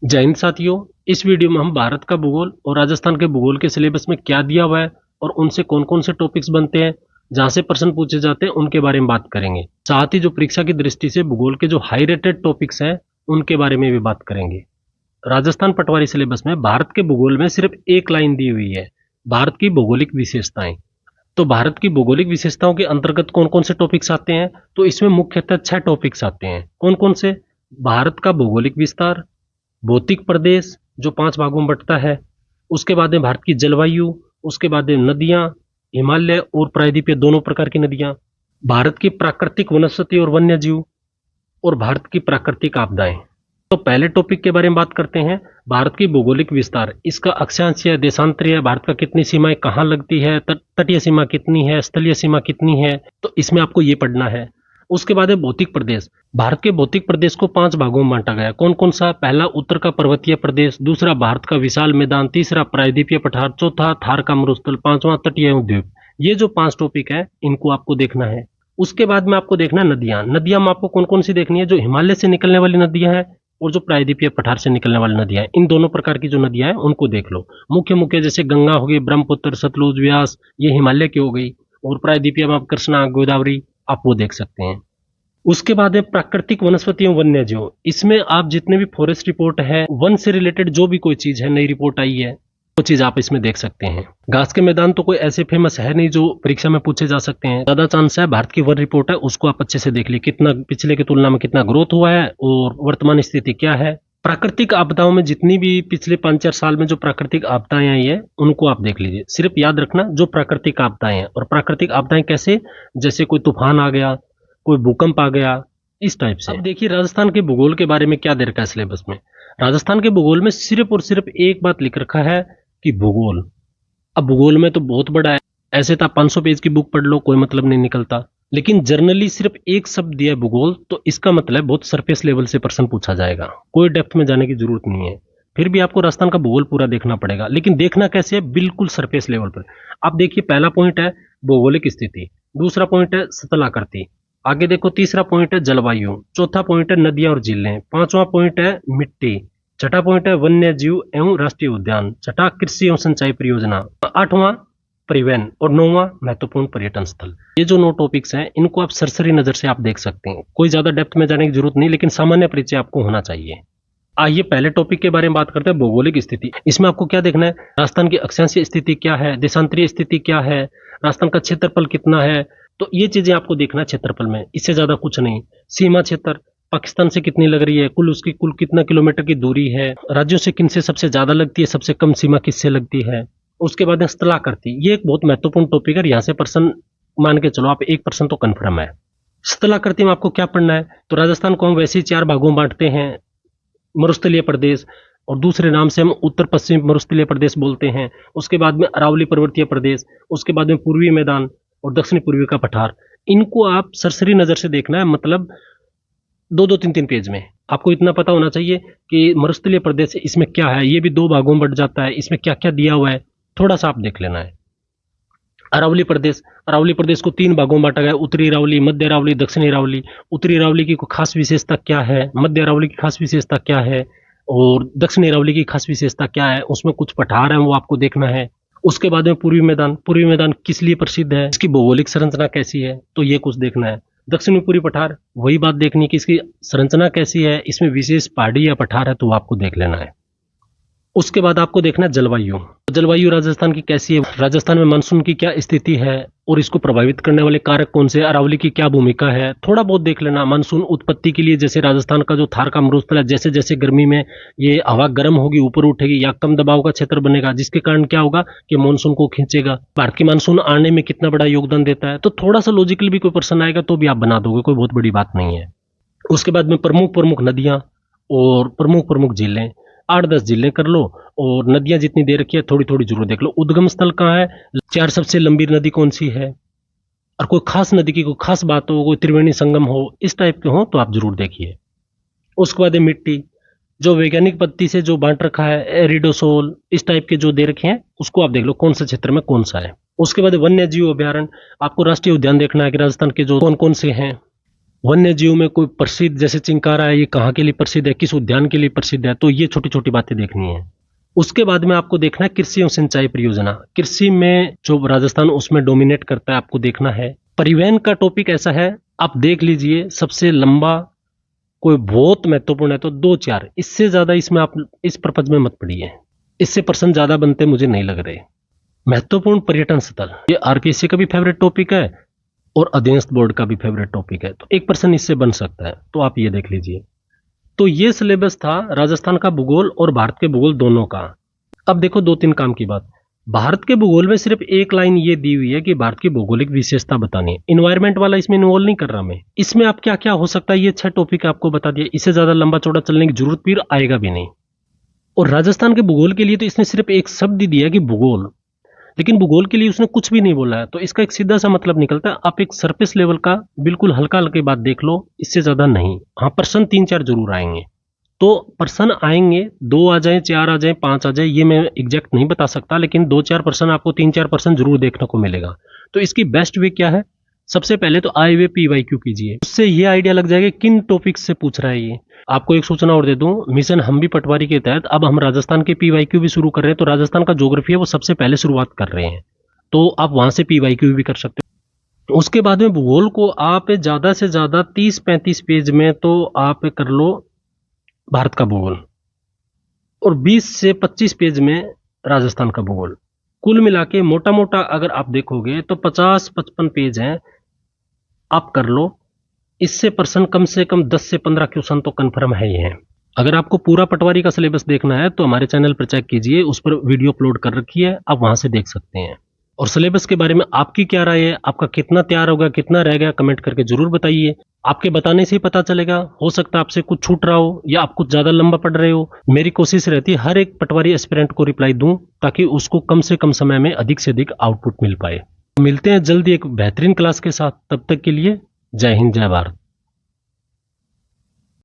जय हिंद साथियों। इस वीडियो में हम भारत का भूगोल और राजस्थान के भूगोल के सिलेबस में क्या दिया हुआ है और उनसे कौन कौन से टॉपिक्स बनते हैं, जहां से प्रश्न पूछे जाते हैं, उनके बारे में बात करेंगे। साथ ही जो परीक्षा की दृष्टि से भूगोल के जो हाई रेटेड टॉपिक्स हैं उनके बारे में भी बात करेंगे। राजस्थान पटवारी सिलेबस में भारत के भूगोल में सिर्फ एक लाइन दी हुई है, भारत की भौगोलिक विशेषताएं। तो भारत की भौगोलिक विशेषताओं के अंतर्गत कौन कौन से टॉपिक्स आते हैं, तो इसमें मुख्यतः 6 टॉपिक्स आते हैं। कौन कौन से? भारत का भौगोलिक विस्तार, भौतिक प्रदेश जो 5 भागों में बंटता है, उसके बाद में भारत की जलवायु, उसके बाद में नदियां, हिमालय और प्रायद्वीपीय दोनों प्रकार की नदियां, भारत की प्राकृतिक वनस्पति और वन्य जीव, और भारत की प्राकृतिक आपदाएं। तो पहले टॉपिक के बारे में बात करते हैं, भारत की भौगोलिक विस्तार। इसका अक्षांशीय, देशांतरीय, भारत का कितनी सीमाएं कहाँ लगती है, तटीय सीमा कितनी है, स्थलीय सीमा कितनी है, तो इसमें आपको ये पढ़ना है। उसके बाद है भौतिक प्रदेश। भारत के भौतिक प्रदेश को 5 भागों में बांटा गया। कौन कौन सा? पहला उत्तर का पर्वतीय प्रदेश, दूसरा भारत का विशाल मैदान, तीसरा प्रायद्वीपीय पठार, चौथा थार का मरुस्थल, पांचवा तटीय द्वीप। ये जो 5 टॉपिक है इनको आपको देखना है। उसके बाद में आपको देखना है नदियां। नदियां में आपको कौन कौन सी देखनी है? जो हिमालय से निकलने वाली नदियां हैं और जो प्रायद्वीपीय पठार से निकलने वाली नदियां हैं, इन दोनों प्रकार की जो नदियां हैं उनको देख लो। मुख्य मुख्य जैसे गंगा हो गई, ब्रह्मपुत्र, सतलुज, व्यास, ये हिमालय की हो गई, और प्रायद्वीपीय में आप कृष्णा, गोदावरी, आप वो देख सकते हैं। उसके बाद है प्राकृतिक वनस्पति एवं वन्य जीव। इसमें आप जितने भी फॉरेस्ट रिपोर्ट है, वन से रिलेटेड जो भी कोई चीज है, नई रिपोर्ट आई है, वो चीज आप इसमें देख सकते हैं। घास के मैदान तो कोई ऐसे फेमस है नहीं जो परीक्षा में पूछे जा सकते हैं। ज्यादा चांस है भारत की वन रिपोर्ट है, उसको आप अच्छे से देख लीजिए, कितना पिछले की तुलना में कितना ग्रोथ हुआ है और वर्तमान स्थिति क्या है। प्राकृतिक आपदाओं में जितनी भी पिछले 5-4 साल में जो प्राकृतिक आपदाएं आई है उनको आप देख लीजिए। सिर्फ याद रखना जो प्राकृतिक आपदाएं हैं, और प्राकृतिक आपदाएं कैसे? जैसे कोई तूफान आ गया, कोई भूकंप आ गया, इस टाइप से। अब देखिए राजस्थान के भूगोल के बारे में क्या दे रखा है सिलेबस में। राजस्थान के भूगोल में सिर्फ और सिर्फ एक बात लिख रखा है कि भूगोल। अब भूगोल में तो बहुत बड़ा है, ऐसे तो आप 500 पेज की बुक पढ़ लो, कोई मतलब नहीं निकलता। लेकिन जर्नली सिर्फ एक शब्द दिया है भूगोल, तो इसका मतलब बहुत सरफेस लेवल से प्रश्न पूछा जाएगा, कोई डेप्थ में जाने की जरूरत नहीं है। फिर भी आपको राजस्थान का भूगोल पूरा देखना पड़ेगा, लेकिन देखना कैसे है? बिल्कुल सरफेस लेवल पर। आप देखिए पहला पॉइंट है भौगोलिक स्थिति, दूसरा पॉइंट है स्थलाकृति, आगे देखो तीसरा पॉइंट है जलवायु, चौथा पॉइंट है नदियां और झीलें, पांचवा पॉइंट है मिट्टी, छठा पॉइंट है वन्य जीव एवं राष्ट्रीय उद्यान, छठा कृषि एवं सिंचाई परियोजना, आठवां परिवहन, और नौवां महत्वपूर्ण पर्यटन स्थल। ये जो 9 टॉपिक्स हैं इनको आप सरसरी नजर से आप देख सकते हैं, कोई ज्यादा डेप्थ में जाने की जरूरत नहीं, लेकिन सामान्य परिचय आपको होना चाहिए। आइए पहले टॉपिक के बारे में बात करते हैं, भौगोलिक स्थिति। इसमें आपको क्या देखना है? राजस्थान की अक्षांशीय स्थिति क्या है, देशांतरीय स्थिति क्या है, राजस्थान का क्षेत्रफल कितना है, तो ये चीजें आपको देखना है क्षेत्रफल में, इससे ज्यादा कुछ नहीं। सीमा क्षेत्र पाकिस्तान से कितनी लग रही है, उसकी कुल कितना किलोमीटर की दूरी है, राज्यों से किनसे सबसे ज्यादा लगती है, सबसे कम सीमा किससे लगती है। उसके बाद स्थलाकृति, ये एक बहुत महत्वपूर्ण टॉपिक है, यहाँ से प्रश्न मान के चलो आप 1% तो कन्फर्म है। स्थलाकृति में आपको क्या पढ़ना है? तो राजस्थान को हम वैसे ही 4 भागों में बांटते हैं, मरुस्थलीय प्रदेश, और दूसरे नाम से हम उत्तर पश्चिम मरुस्थलीय प्रदेश बोलते हैं। उसके बाद में अरावली पर्वतीय प्रदेश, उसके बाद में पूर्वी मैदान और दक्षिणी पूर्वी का पठार। इनको आप सरसरी नजर से देखना है, मतलब 2-2, 3-3 पेज में आपको इतना पता होना चाहिए कि मरुस्थलीय प्रदेश इसमें क्या है, ये भी 2 भागों में बंट जाता है, इसमें क्या क्या दिया हुआ है, थोड़ा सा आप देख लेना है। अरावली प्रदेश, अरावली प्रदेश को 3 भागों में बांटा गया, उत्तरी अरावली, मध्य अरावली, दक्षिणी अरावली। उत्तरी अरावली की कोई खास विशेषता क्या है, मध्य अरावली की खास विशेषता क्या है, और दक्षिणी अरावली की खास विशेषता क्या है, उसमें कुछ पठार है वो आपको देखना है। उसके बाद में पूर्वी मैदान, पूर्वी मैदान किस लिए प्रसिद्ध है, इसकी भौगोलिक संरचना कैसी है, तो ये कुछ देखना है। दक्षिणी पूर्वी पठार, वही बात देखनी कि इसकी संरचना कैसी है, इसमें विशेष पहाड़ी या पठार है तो वो आपको देख लेना है। उसके बाद आपको देखना है जलवायु। जलवायु राजस्थान की कैसी है, राजस्थान में मानसून की क्या स्थिति है और इसको प्रभावित करने वाले कारक कौन से, अरावली की क्या भूमिका है, थोड़ा बहुत देख लेना। मानसून उत्पत्ति के लिए जैसे राजस्थान का जो थार का मरुस्थल है, जैसे जैसे गर्मी में ये हवा गर्म होगी, ऊपर उठेगी या कम दबाव का क्षेत्र बनेगा, जिसके कारण क्या होगा कि मानसून को खींचेगा। भारत की मानसून आने में कितना बड़ा योगदान देता है, तो थोड़ा सा लॉजिकल भी कोई प्रश्न आएगा तो भी आप बना दोगे, कोई बहुत बड़ी बात नहीं है। उसके बाद में प्रमुख प्रमुख नदियां और प्रमुख प्रमुख झीलें, 8-10 झीलें कर लो, और नदियां जितनी दे रखी है थोड़ी थोड़ी जरूर देख लो। उद्गम स्थल कहाँ है, 4 सबसे लंबी नदी कौन सी है, और कोई खास नदी की कोई खास बात हो, कोई त्रिवेणी संगम हो, इस टाइप के हो तो आप जरूर देखिए। उसके बाद है मिट्टी, जो वैज्ञानिक पद्धति से जो बांट रखा है, एरिडोसोल, इस टाइप के जो दे रखे हैं उसको आप देख लो कौन सा क्षेत्र में कौन सा है। उसके बाद वन्य जीव अभ्यारण्य, आपको राष्ट्रीय उद्यान देखना है कि राजस्थान के जो कौन कौन से हैं। वन्य जीव में कोई प्रसिद्ध, जैसे चिंकारा है, ये कहाँ के लिए प्रसिद्ध है, किस उद्यान के लिए प्रसिद्ध है, तो ये छोटी छोटी बातें देखनी है। उसके बाद में आपको देखना है कृषि एवं सिंचाई परियोजना। कृषि में जो राजस्थान उसमें डोमिनेट करता है, आपको देखना है। परिवहन का टॉपिक ऐसा है, आप देख लीजिए, सबसे लंबा कोई बहुत महत्वपूर्ण है तो 2-4, इससे ज्यादा इसमें आप इस पर्पज में मत पढ़िए, इससे प्रश्न ज्यादा बनते मुझे नहीं लग रहे। महत्वपूर्ण पर्यटन स्थल, ये आरपीएससी का भी फेवरेट टॉपिक है और अधीनस्थ बोर्ड का भी फेवरेट टॉपिक है, तो एक पर्सन इससे बन सकता है, तो आप ये देख लीजिए। तो ये सिलेबस था राजस्थान का भूगोल और भारत के भूगोल दोनों का। अब देखो 2-3 काम की बात। भारत के भूगोल में सिर्फ एक लाइन ये दी हुई है कि भारत की भौगोलिक विशेषता बतानी है। इन्वायरमेंट वाला इसमें इन्वॉल्व नहीं कर रहा मैं। इसमें आप क्या क्या हो सकता है, ये 6 टॉपिक आपको बता दिया, इससे ज्यादा लंबा चौड़ा चलने की जरूरत फिर आएगा भी नहीं। और राजस्थान के भूगोल के लिए तो इसने सिर्फ एक शब्द दिया कि भूगोल, लेकिन भूगोल के लिए उसने कुछ भी नहीं बोला है। तो इसका एक सीधा सा मतलब निकलता है, आप एक सरफेस लेवल का बिल्कुल हल्का हल्के बात देख लो, इससे ज्यादा नहीं। हाँ, प्रश्न 3-4 जरूर आएंगे, तो प्रश्न आएंगे, 2 आ जाए, 4 आ जाए, 5 आ जाए, ये मैं एग्जैक्ट नहीं बता सकता, लेकिन 2-4 प्रश्न आपको 3-4 प्रश्न जरूर देखने को मिलेगा। तो इसकी बेस्ट वे क्या है, सबसे पहले तो आए हुए पीवाईक्यू कीजिए, उससे ये आइडिया लग जाएगा किन टॉपिक से पूछ रहा है ये। आपको एक सूचना और दे दूं, मिशन हम भी पटवारी के तहत अब हम राजस्थान के पीवाईक्यू भी शुरू कर रहे हैं। तो राजस्थान का ज्योग्राफी है वो सबसे पहले शुरुआत कर रहे हैं, तो आप वहां से पीवाईक्यू भी कर सकते हो। उसके बाद में भूगोल को आप ज्यादा से ज्यादा 30-35 पेज में तो आप कर लो भारत का भूगोल, और 20 से 25 पेज में राजस्थान का भूगोल। कुल मिला के मोटा मोटा अगर आप देखोगे तो 50-55 पेज हैं, आप कर लो। इससे प्रश्न कम से कम 10 से 15 क्वेश्चन तो कंफर्म है ही है। अगर आपको पूरा पटवारी का सिलेबस देखना है तो हमारे चैनल पर चेक कीजिए, उस पर वीडियो अपलोड कर रखी है, आप वहां से देख सकते हैं। और सिलेबस के बारे में आपकी क्या राय है, आपका कितना तैयार होगा, कितना रह गया, कमेंट करके जरूर बताइए। आपके बताने से ही पता चलेगा, हो सकता है आपसे कुछ छूट रहा हो या आप कुछ ज्यादा लंबा पढ़ रहे हो। मेरी कोशिश रहती है हर एक पटवारी एस्पिरेंट को रिप्लाई दूं, ताकि उसको कम से कम समय में अधिक से अधिक आउटपुट मिल पाए। मिलते हैं जल्दी एक बेहतरीन क्लास के साथ, तब तक के लिए जय हिंद, जय भारत।